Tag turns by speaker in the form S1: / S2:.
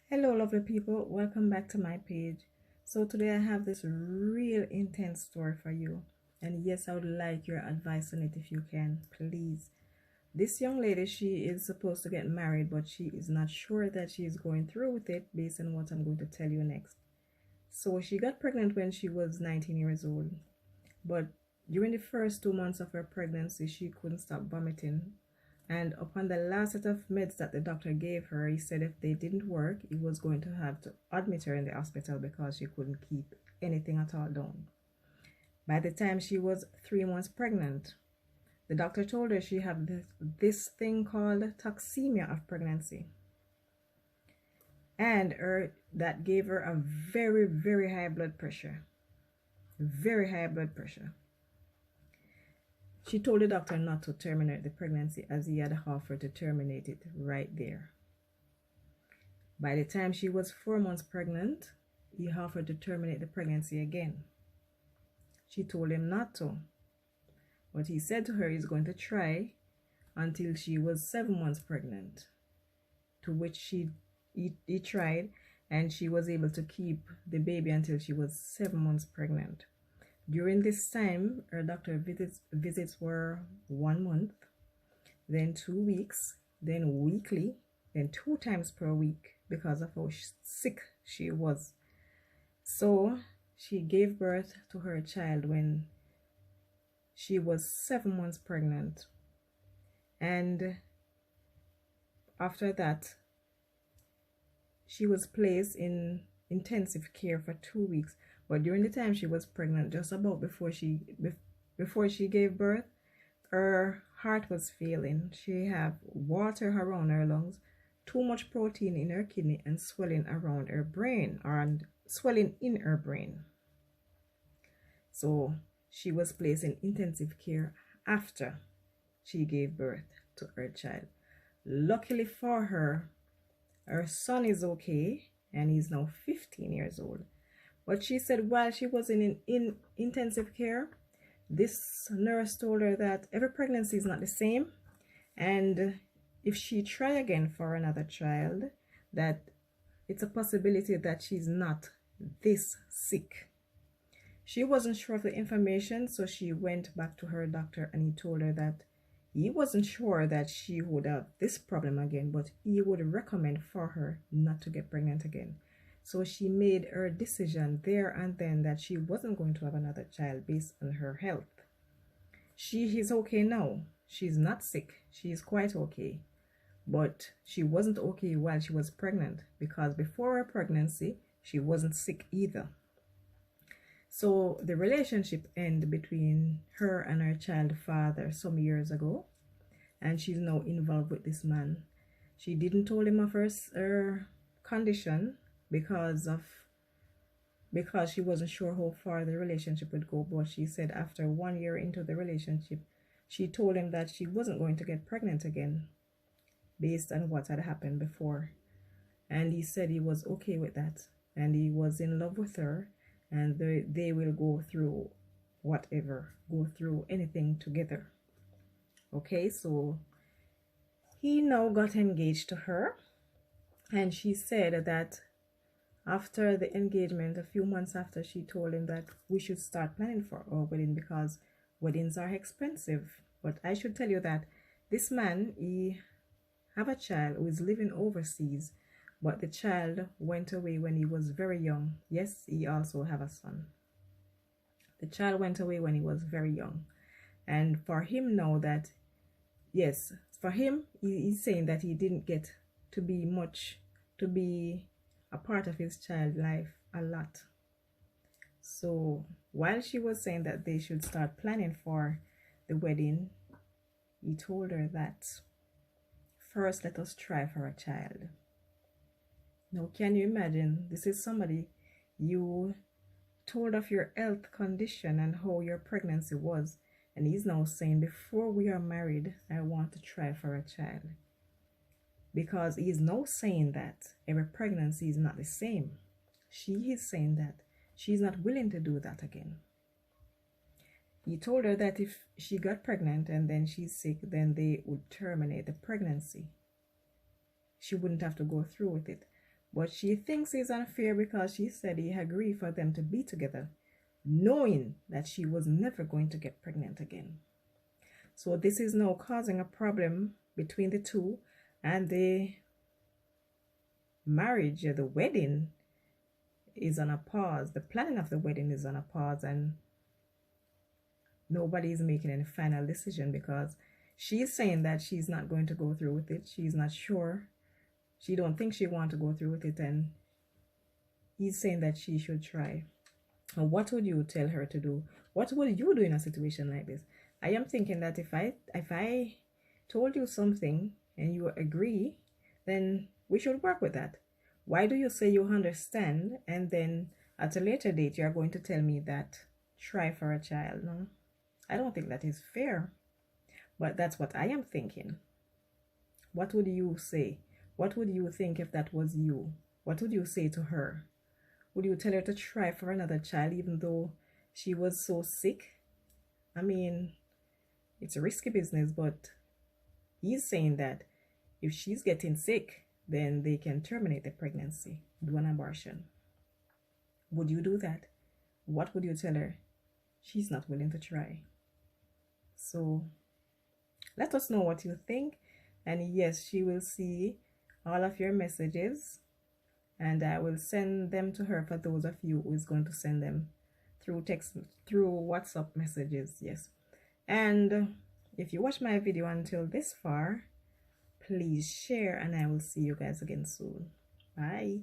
S1: Hello lovely people, welcome back to my page. So today I have this real intense story for you, and yes, I would like your advice on it if you can, please. This young lady, she is supposed to get married, but she is not sure that she is going through with it based on what I'm going to tell you next. So she got pregnant when she was 19 years old, but during the first 2 months of her pregnancy she couldn't stop vomiting, and upon the last set of meds that the doctor gave her, he said if they didn't work, he was going to have to admit her in the hospital because she couldn't keep anything at all down. By the time she was 3 months pregnant, the doctor told her she had this thing called toxemia of pregnancy. And that gave her a very high blood pressure. Very high blood pressure. She told the doctor not to terminate the pregnancy as he had offered to terminate it right there. By the time she was 4 months pregnant, he offered to terminate the pregnancy again. She told him not to, but he said to her he's going to try until she was 7 months pregnant, to which he tried, and she was able to keep the baby until she was 7 months pregnant. During this time, her doctor visits were 1 month, then 2 weeks, then weekly, then 2 times per week because of how sick she was. So she gave birth to her child when she was 7 months pregnant. And after that, she was placed in intensive care for 2 weeks. But during the time she was pregnant, just about before she gave birth, her heart was failing. She had water around her lungs, too much protein in her kidney, and swelling around her brain, or swelling in her brain. So she was placed in intensive care after she gave birth to her child. Luckily for her, her son is okay, and he's now 15 years old. But she said while she was in intensive care, this nurse told her that every pregnancy is not the same, and if she try again for another child, that it's a possibility that she's not this sick. She wasn't sure of the information, so she went back to her doctor, and he told her that he wasn't sure that she would have this problem again, but he would recommend for her not to get pregnant again. So she made her decision there and then that she wasn't going to have another child based on her health. She is okay now. She's not sick. She is quite okay. But she wasn't okay while she was pregnant, because before her pregnancy, she wasn't sick either. So the relationship ended between her and her child's father some years ago, and she's now involved with this man. She didn't tell him of her condition because she wasn't sure how far the relationship would go, but she said after 1 year into the relationship, she told him that she wasn't going to get pregnant again based on what had happened before. And he said he was okay with that, and he was in love with her, and they will go through whatever, go through anything together. Okay, so he now got engaged to her, and she said that after the engagement, a few months after, she told him that we should start planning for our wedding because weddings are expensive. But I should tell you that this man, he have a child who is living overseas, but the child went away when he was very young. Yes, he also have a son. The child went away when he was very young. And for him now that, yes, for him, he's saying that he didn't get to be a part of his child's life a lot. So while she was saying that they should start planning for the wedding, he told her that first let us try for a child. Now can you imagine, this is somebody you told of your health condition and how your pregnancy was, and he's now saying before we are married I want to try for a child. Because he is now saying that every pregnancy is not the same. She is saying that she's not willing to do that again. He told her that if she got pregnant and then she's sick, then they would terminate the pregnancy. She wouldn't have to go through with it. But she thinks it's unfair because she said he agreed for them to be together, knowing that she was never going to get pregnant again. So this is now causing a problem between the two, and the marriage, the wedding is on a pause. The planning of the wedding is on a pause, and nobody is making any final decision because she's saying that she's not going to go through with it. She's not sure. She don't think she want to go through with it, and he's saying that she should try. And what would you tell her to do? What would you do in a situation like this? I am thinking that if I told you something and you agree, then we should work with that. Why do you say you understand and then at a later date you're going to tell me that try for a child? No, I don't think that is fair. But that's what I am thinking. What would you say? What would you think if that was you? What would you say to her? Would you tell her to try for another child even though she was so sick? I mean, it's a risky business, but he's saying that if she's getting sick, then they can terminate the pregnancy, do an abortion. Would you do that? What would you tell her? She's not willing to try. So let us know what you think. And yes, she will see all of your messages, and I will send them to her for those of you who is going to send them through text, through WhatsApp messages. Yes. And if you watch my video until this far, please share, and I will see you guys again soon. Bye.